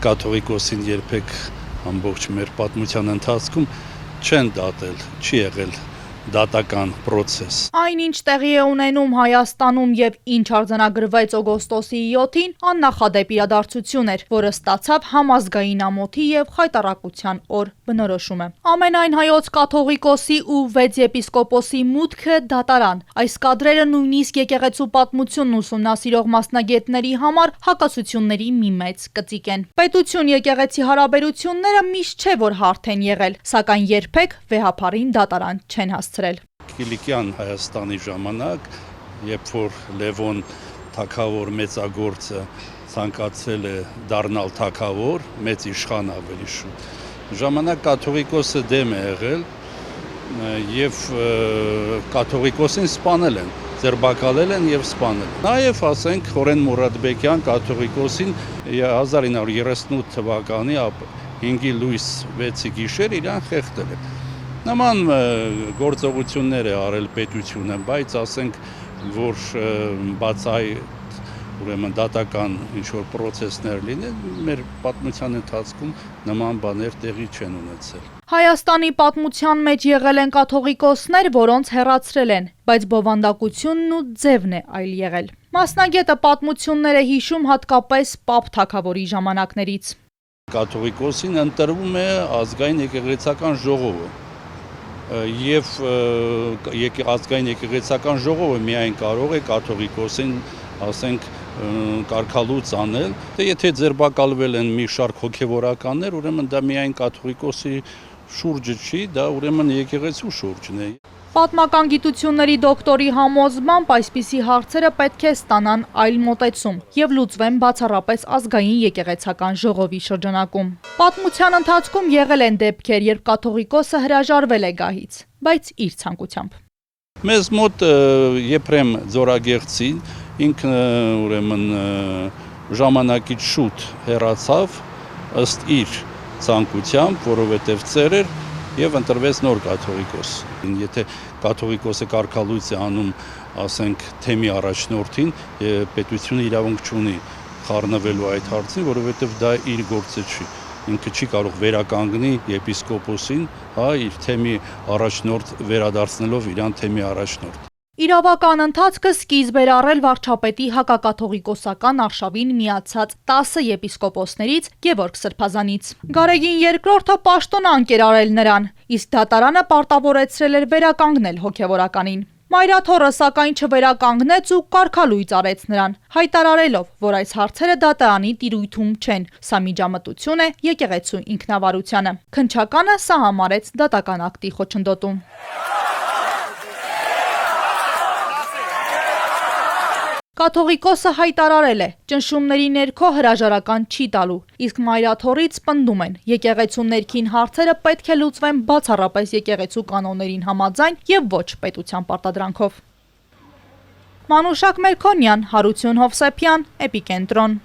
Կաթողիկոսին երբեք ամբողջ մեր պատմության ընթացքում չեն դատել, չի եղել դատական պրոցես։ Այնինչ տեղի է ունենում Հայաստանում եւ ինչ արձանագրվեց օգոստոսի 7-ին, աննախադեպ իրադարձություն էր, որը ստացավ համազգային ամոթի եւ խայտառակության օր բնորոշումը։ Ամենայն հայոց կաթողիկոսի ու 6 եպիսկոպոսի մուտքը դատարան։ Այս կադրերը նույնիսկ եկեղեցու պատմությունն ուսումնասիրող մասնագետների համար հակասությունների մի մեծ կծիկ են։ Պետություն եկեղեցի հարաբերությունները միշտ չէ որ հարթ են եղել, սակայն երբեք վեհափառին դատարան չեն հասցրել։ Կիլիկյան Հայաստանի ժամանակ, երբ որ Լևոն թագավոր մեծագործը ցանկացել է դառնալ թագավոր, մեծ իշխան ավելի շուտ, ժամանակ կաթողիկոսը դեմ է եղել եւ կաթողիկոսին սպանել են, ձերբակալել են եւ սպանել։ Նաեւ ասենք Խորեն Մուրադբեկյան կաթողիկոսին 1938 թվականի 5-ի լույս 6-ի գիշեր իրան խեղդել է։ Նման գործողություններ է արել պետությունը, բայց ասենք, որ բացահայտ ուրեմն դատական ինչ-որ պրոցեսներ լինեն, մեր պատմության ընթացքում նման բաներ տեղի չեն ունեցել։ Հայաստանի պատմության մեջ եղել են կաթողիկոսներ, որոնց հեռացրել են, բայց բովանդակությունն ու ձևն է այլ եղել։ Մասնագետը պատմություններ է հիշում հատկապես Պապ թագավորի ժամանակներից։ Կաթողիկոսին ընտրվում է ազգային եկեղեցական ժողովը։ Եվ ազգային եկեղեցական ժողովը միայն կարող է կաթողիկոսին, ասենք, կարգալուծ անել, թե եթե ձերբակալվել են մի շարք հոգևորականներ, ուրեմն դա միայն կաթողիկոսի շուրջը չի, դա ուրեմն եկեղեցու շուրջն է։ Պատմական գիտությունների դոկտորի համոզմամբ այսպիսի հարցերը պետք է ստանան այլ մոտեցում եւ լուծվեն բացառապես ազգային եկեղեցական ժողովի շրջանակում։ Պատմության ընթացքում եղել են դեպքեր, երբ կաթողիկոսը հրաժարվել է գահից, բայց իր ցանկությամբ։ Մեզ մոտ Եփրեմ Ձորագեղցին ինքն ուրեմն ժամանակից շուտ հեռացավ ըստ իր ցանկությամբ, որովհետև ծեր էր եւ ընտրվեց նոր կաթողիկոս։ Եթե կաթողիկոսը կարգալույծ է անում, ասենք, թեմի առաջնորդին, պետությունը իրավունք չունի խառնվելու այդ հարցին, որովհետև դա իր գործը չի։ Ինքը չի կարող վերականգնի եպիսկոպոսին, իր թեմի առաջնորդ վերադարձնելով իրան թեմի առաջնորդ։ Իրավական ընթացքը սկիզբ էր առել վարչապետի հակակաթողիկոսական արշավին միացած 10 եպիսկոպոսներից Գևորգ Սրբազանից։ Գարեգին II-ը պաշտոնանկ էր արել նրան, իսկ դատարանը պարտավորեցրել էր վերականգնել հոգևորականին։ Մայրաթոռը սակայն չվերականգնեց ու կարգալույծ արեց նրան, հայտարարելով, որ այս հարցերը դատարանի տիրույթում չեն, սա միջամտություն է եկեղեցու ինքնավարությանը։ Քննչականը սա համարեց դատական ակտի խոչընդոտում։ Կաթողիկոսը հայտարարել է, ճնշումների ներքո հրաժարական չի տալու, իսկ մայրաթոռից պնդում են, եկեղեցու ներքին հարցերը պետք է լուծվեն բացառապես եկեղեցու կանոններին համաձայն եւ ոչ պետության պարտադրանքով։ Մանուշակ Մերքոնյան, Հարություն Հովսեփյան, Էպիկենտրոն։